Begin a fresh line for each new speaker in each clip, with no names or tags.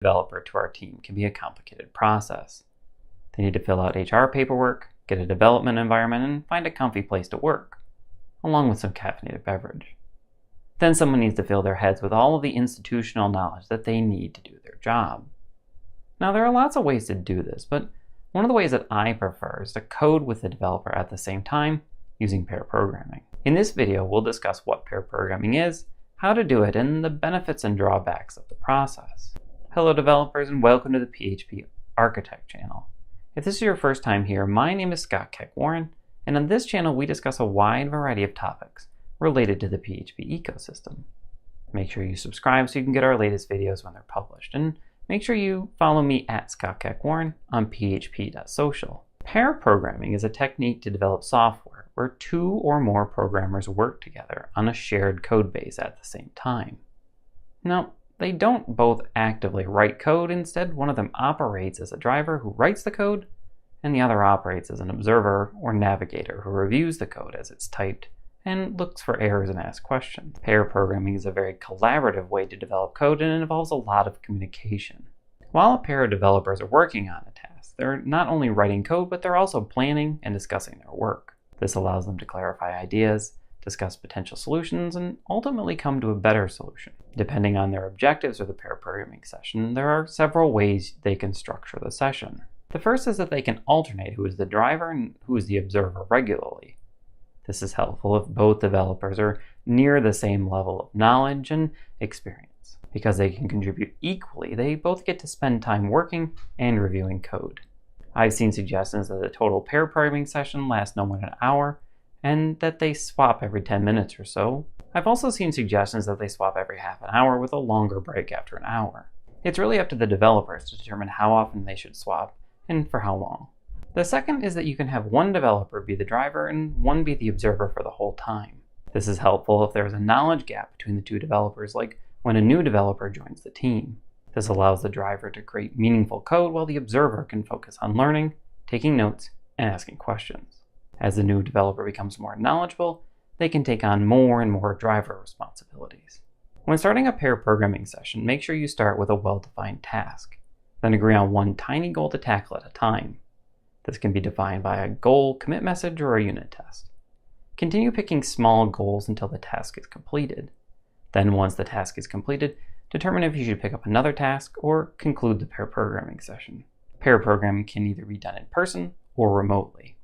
developer to our team can be a complicated process. They need to fill out HR paperwork, get a development environment, and find a comfy place to work, along with some caffeinated beverage. Then someone needs to fill their heads with all of the institutional knowledge that they need to do their job. Now, there are lots of ways to do this, but one of the ways that I prefer is to code with the developer at the same time using pair programming. In this video, we'll discuss what pair programming is, how to do it, and the benefits and drawbacks of the process. Hello developers, and welcome to the PHP Architect channel. If this is your first time here, my name is Scott Keck-Warren, and on this channel we discuss a wide variety of topics related to the PHP ecosystem. Make sure you subscribe so you can get our latest videos when they're published, and make sure you follow me at Scott Keck-Warren on php.social. Pair programming is a technique to develop software where two or more programmers work together on a shared code base at the same time. Now, they don't both actively write code. Instead, one of them operates as a driver who writes the code, and the other operates as an observer or navigator who reviews the code as it's typed and looks for errors and asks questions. Pair programming is a very collaborative way to develop code, and it involves a lot of communication. While a pair of developers are working on a task, they're not only writing code, but they're also planning and discussing their work. This allows them to clarify ideas, discuss potential solutions, and ultimately come to a better solution. Depending on their objectives of the pair programming session, there are several ways they can structure the session. The first is that they can alternate who is the driver and who is the observer regularly. This is helpful if both developers are near the same level of knowledge and experience. Because they can contribute equally, they both get to spend time working and reviewing code. I've seen suggestions that a total pair programming session lasts no more than an hour, and that they swap every 10 minutes or so. I've also seen suggestions that they swap every half an hour with a longer break after an hour. It's really up to the developers to determine how often they should swap and for how long. The second is that you can have one developer be the driver and one be the observer for the whole time. This is helpful if there is a knowledge gap between the two developers, like when a new developer joins the team. This allows the driver to create meaningful code while the observer can focus on learning, taking notes, and asking questions. As the new developer becomes more knowledgeable, they can take on more and more driver responsibilities. When starting a pair programming session, make sure you start with a well-defined task, then agree on one tiny goal to tackle at a time. This can be defined by a goal commit message or a unit test. Continue picking small goals until the task is completed. Then once the task is completed, determine if you should pick up another task or conclude the pair programming session. Pair programming can either be done in person or remotely.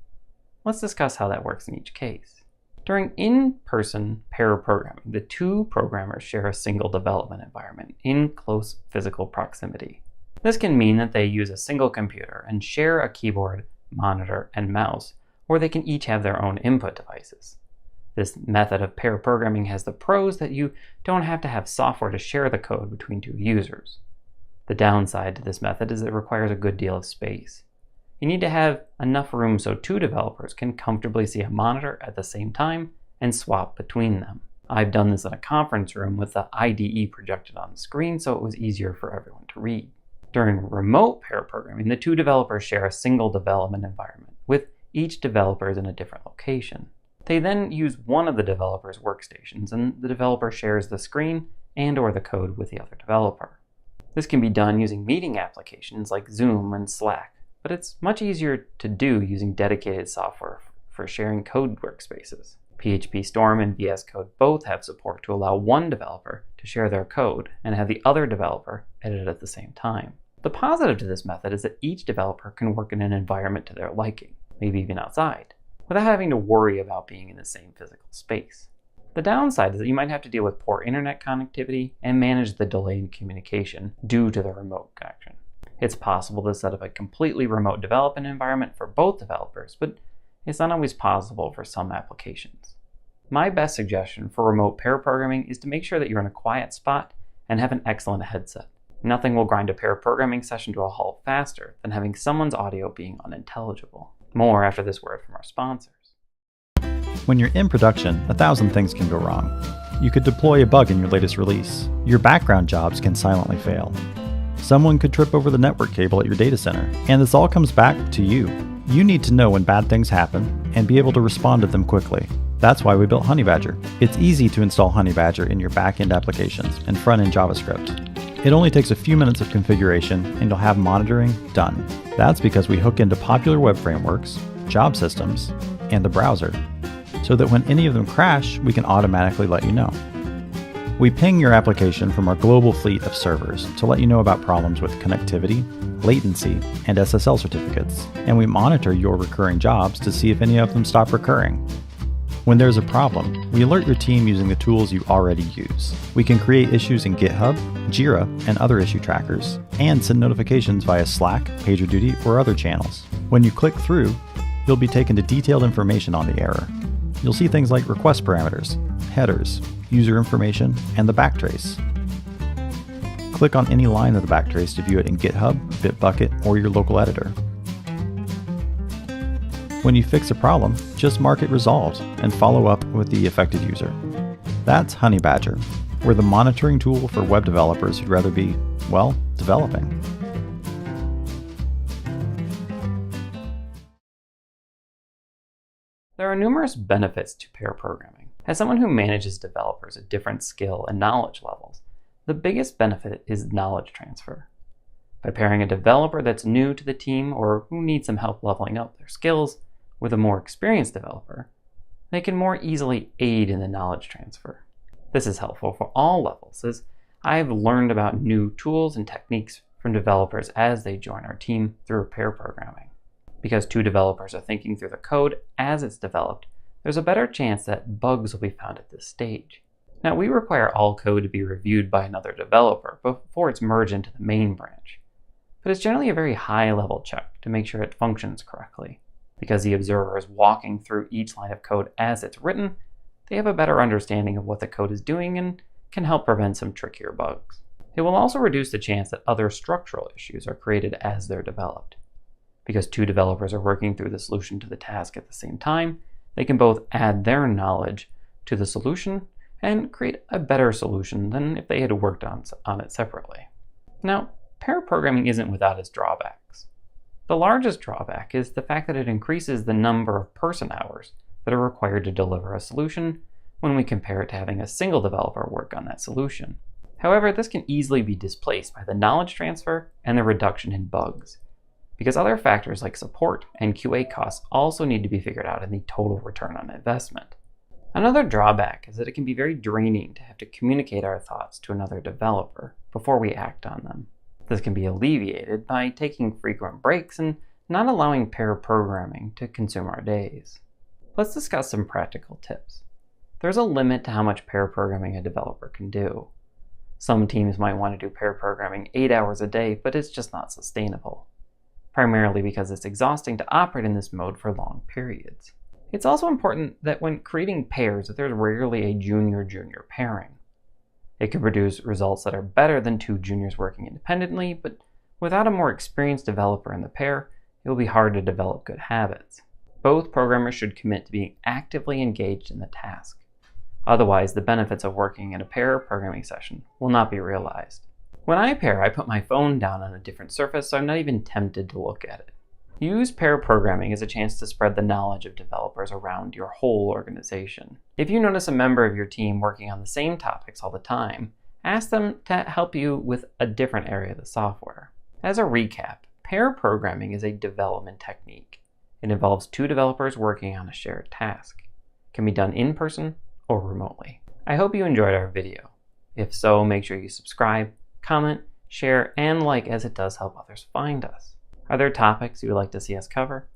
Let's discuss how that works in each case. During in-person pair programming, the two programmers share a single development environment in close physical proximity. This can mean that they use a single computer and share a keyboard, monitor, and mouse, or they can each have their own input devices. This method of pair programming has the pros that you don't have to have software to share the code between two users. The downside to this method is it requires a good deal of space. You need to have enough room so two developers can comfortably see a monitor at the same time and swap between them. I've done this in a conference room with the IDE projected on the screen, so it was easier for everyone to read. During remote pair programming, the two developers share a single development environment, with each developer in a different location. They then use one of the developer's workstations, and the developer shares the screen and/or the code with the other developer. This can be done using meeting applications like Zoom and Slack, but it's much easier to do using dedicated software for sharing code workspaces. PHP Storm and VS Code both have support to allow one developer to share their code and have the other developer edit at the same time. The positive to this method is that each developer can work in an environment to their liking, maybe even outside, without having to worry about being in the same physical space. The downside is that you might have to deal with poor internet connectivity and manage the delay in communication due to the remote connection. It's possible to set up a completely remote development environment for both developers, but it's not always possible for some applications. My best suggestion for remote pair programming is to make sure that you're in a quiet spot and have an excellent headset. Nothing will grind a pair programming session to a halt faster than having someone's audio being unintelligible. More after this word from our sponsors.
When you're in production, 1,000 things can go wrong. You could deploy a bug in your latest release. Your background jobs can silently fail. Someone could trip over the network cable at your data center, and this all comes back to you. You need to know when bad things happen and be able to respond to them quickly. That's why we built Honeybadger. It's easy to install Honeybadger in your back-end applications and front-end JavaScript. It only takes a few minutes of configuration and you'll have monitoring done. That's because we hook into popular web frameworks, job systems, and the browser, so that when any of them crash, we can automatically let you know. We ping your application from our global fleet of servers to let you know about problems with connectivity, latency, and SSL certificates, and we monitor your recurring jobs to see if any of them stop recurring. When there's a problem, we alert your team using the tools you already use. We can create issues in GitHub, Jira, and other issue trackers, and send notifications via Slack, PagerDuty, or other channels. When you click through, you'll be taken to detailed information on the error. You'll see things like request parameters, headers, user information, and the backtrace. Click on any line of the backtrace to view it in GitHub, Bitbucket, or your local editor. When you fix a problem, just mark it resolved and follow up with the affected user. That's Honeybadger. We're the monitoring tool for web developers who'd rather be, well, developing.
There are numerous benefits to pair programming. As someone who manages developers at different skill and knowledge levels, the biggest benefit is knowledge transfer. By pairing a developer that's new to the team or who needs some help leveling up their skills with a more experienced developer, they can more easily aid in the knowledge transfer. This is helpful for all levels, as I've learned about new tools and techniques from developers as they join our team through pair programming. Because two developers are thinking through the code as it's developed, there's a better chance that bugs will be found at this stage. Now, we require all code to be reviewed by another developer before it's merged into the main branch, but it's generally a very high-level check to make sure it functions correctly. Because the observer is walking through each line of code as it's written, they have a better understanding of what the code is doing and can help prevent some trickier bugs. It will also reduce the chance that other structural issues are created as they're developed. Because two developers are working through the solution to the task at the same time, they can both add their knowledge to the solution and create a better solution than if they had worked on it separately. Now, pair programming isn't without its drawbacks. The largest drawback is the fact that it increases the number of person hours that are required to deliver a solution when we compare it to having a single developer work on that solution. However, this can easily be displaced by the knowledge transfer and the reduction in bugs, because other factors like support and QA costs also need to be figured out in the total return on investment. Another drawback is that it can be very draining to have to communicate our thoughts to another developer before we act on them. This can be alleviated by taking frequent breaks and not allowing pair programming to consume our days. Let's discuss some practical tips. There's a limit to how much pair programming a developer can do. Some teams might want to do pair programming 8 hours a day, but it's just not sustainable, primarily because it's exhausting to operate in this mode for long periods. It's also important that when creating pairs, that there's rarely a junior-junior pairing. It can produce results that are better than two juniors working independently, but without a more experienced developer in the pair, it will be hard to develop good habits. Both programmers should commit to being actively engaged in the task. Otherwise, the benefits of working in a pair programming session will not be realized. When I pair, I put my phone down on a different surface, so I'm not even tempted to look at it. Use pair programming as a chance to spread the knowledge of developers around your whole organization. If you notice a member of your team working on the same topics all the time, ask them to help you with a different area of the software. As a recap, pair programming is a development technique. It involves two developers working on a shared task. It can be done in person or remotely. I hope you enjoyed our video. If so, make sure you subscribe, comment, share, and like, as it does help others find us. Are there topics you would like to see us cover?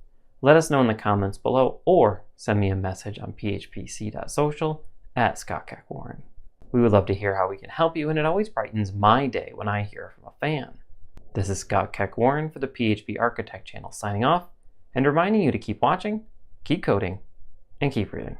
Let us know in the comments below or send me a message on phpc.social @ScottKeckWarren. We would love to hear how we can help you, and it always brightens my day when I hear from a fan. This is Scott Keck-Warren for the PHP Architect channel signing off and reminding you to keep watching, keep coding, and keep reading.